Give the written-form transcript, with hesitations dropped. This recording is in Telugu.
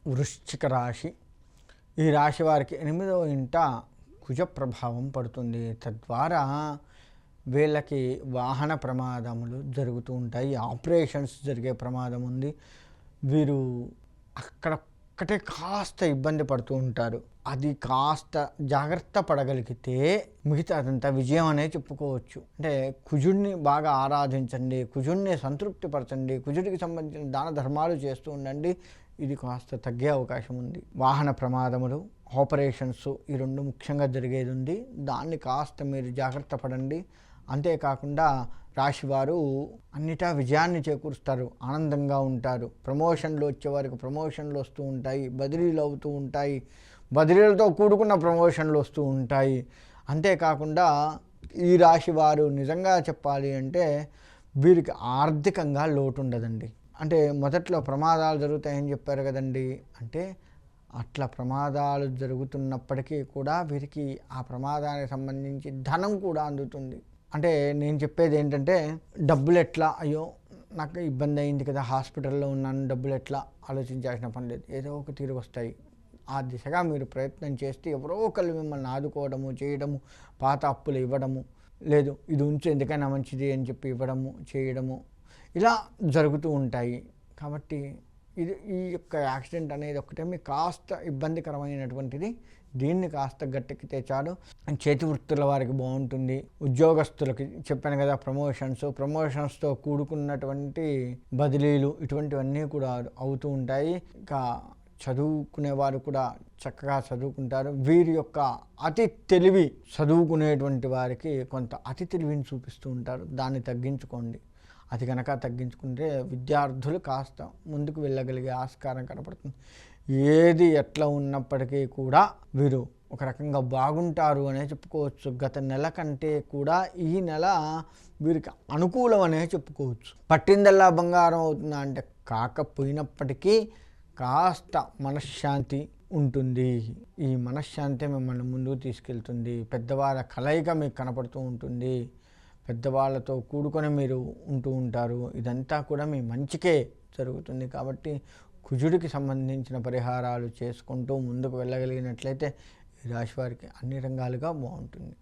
వృశ్చిక రాశి. ఈ రాశి వారికి 8వ ఇంట కుజ ప్రభావం పడుతుంది. తద్వారా వీళ్ళకి వాహన ప్రమాదములు జరుగుతూ ఉంటాయి, ఆపరేషన్స్ జరిగే ప్రమాదం ఉంది. వీరు అక్కడొక్కటే కాస్త ఇబ్బంది పడుతూ ఉంటారు. అది కాస్త జాగ్రత్త పడగలిగితే మిగతా అదంతా విజయం అనే చెప్పుకోవచ్చు. అంటే కుజుడిని బాగా ఆరాధించండి, కుజుడిని సంతృప్తిపరచండి, కుజుడికి సంబంధించిన దాన ధర్మాలు చేస్తూ ఉండండి. ఇది కాస్త తగ్గే అవకాశం ఉంది. వాహన ప్రమాదములు, ఆపరేషన్స్ ఈ రెండు ముఖ్యంగా జరిగేది ఉంది. దాన్ని కాస్త మీరు జాగ్రత్త పడండి. అంతేకాకుండా రాశివారు అన్నిటా విజయాన్ని చేకూరుస్తారు, ఆనందంగా ఉంటారు. ప్రమోషన్లు వచ్చేవారికి ప్రమోషన్లు వస్తూ ఉంటాయి, బదిలీలు అవుతూ ఉంటాయి, బదిలీలతో కూడుకున్న ప్రమోషన్లు వస్తూ ఉంటాయి. అంతేకాకుండా ఈ రాశి వారు నిజంగా చెప్పాలి అంటే వీరికి ఆర్థికంగా లోటు ఉండదండి. అంటే మొదట్లో ప్రమాదాలు జరుగుతాయని చెప్పారు కదండి, అంటే అట్లా ప్రమాదాలు జరుగుతున్నప్పటికీ కూడా వీరికి ఆ ప్రమాదానికి సంబంధించి ధనం కూడా అందుతుంది. అంటే నేను చెప్పేది ఏంటంటే డబ్బులు ఎట్లా, అయ్యో నాకు ఇబ్బంది అయింది కదా, హాస్పిటల్లో ఉన్నాను, డబ్బులు ఎట్లా ఆలోచించాల్సిన పని లేదు, ఏదో ఒక తీరు వస్తాయి. ఆ దిశగా మీరు ప్రయత్నం చేస్తే ఎవరో ఒకళ్ళు మిమ్మల్ని ఆదుకోవడము, చేయడము, పాత అప్పులు ఇవ్వడము, లేదు ఇది ఉంచి ఎందుకైనా మంచిది అని చెప్పి ఇవ్వడము, చేయడము, ఇలా జరుగుతూ ఉంటాయి. కాబట్టి ఈ యొక్క యాక్సిడెంట్ అనేది ఒకటే మీకు కాస్త ఇబ్బందికరమైనటువంటిది. దీన్ని కాస్త గట్టెక్కితే చాలు. చేతి వృత్తుల వారికి బాగుంటుంది. ఉద్యోగస్తులకి చెప్పాను కదా, ప్రమోషన్స్తో కూడుకున్నటువంటి బదిలీలు ఇటువంటివన్నీ కూడా అవుతూ ఉంటాయి. ఇంకా చదువుకునేవారు కూడా చక్కగా చదువుకుంటారు. వీరి యొక్క అతి తెలివి, చదువుకునేటువంటి వారికి కొంత అతి తెలివిని చూపిస్తూ ఉంటారు, దాన్ని తగ్గించుకోండి. అది కనుక తగ్గించుకుంటే విద్యార్థులు కాస్త ముందుకు వెళ్ళగలిగే ఆస్కారం కనపడుతుంది. ఏది ఎట్లా ఉన్నప్పటికీ కూడా వీరు ఒక రకంగా బాగుంటారు అనే చెప్పుకోవచ్చు. గత నెల కంటే కూడా ఈ నెల వీరికి అనుకూలం అనే చెప్పుకోవచ్చు. పట్టిందల్లా బంగారం అవుతుందా అంటే కాకపోయినప్పటికీ కాస్త మనశ్శాంతి ఉంటుంది. ఈ మనశ్శాంతి మిమ్మల్ని ముందుకు తీసుకెళ్తుంది. పెద్దవాళ్ళ కలయిక మీకు కనపడుతూ ఉంటుంది, పెద్దవాళ్ళతో కూడుకొని మీరు ఉంటూ ఉంటారు. ఇదంతా కూడా మీ మంచికే జరుగుతుంది. కాబట్టి కుజుడికి సంబంధించిన పరిహారాలు చేసుకుంటూ ముందుకు వెళ్ళగలిగినట్లయితే ఈ రాశి వారికి అన్ని రంగాలుగా బాగుంటుంది.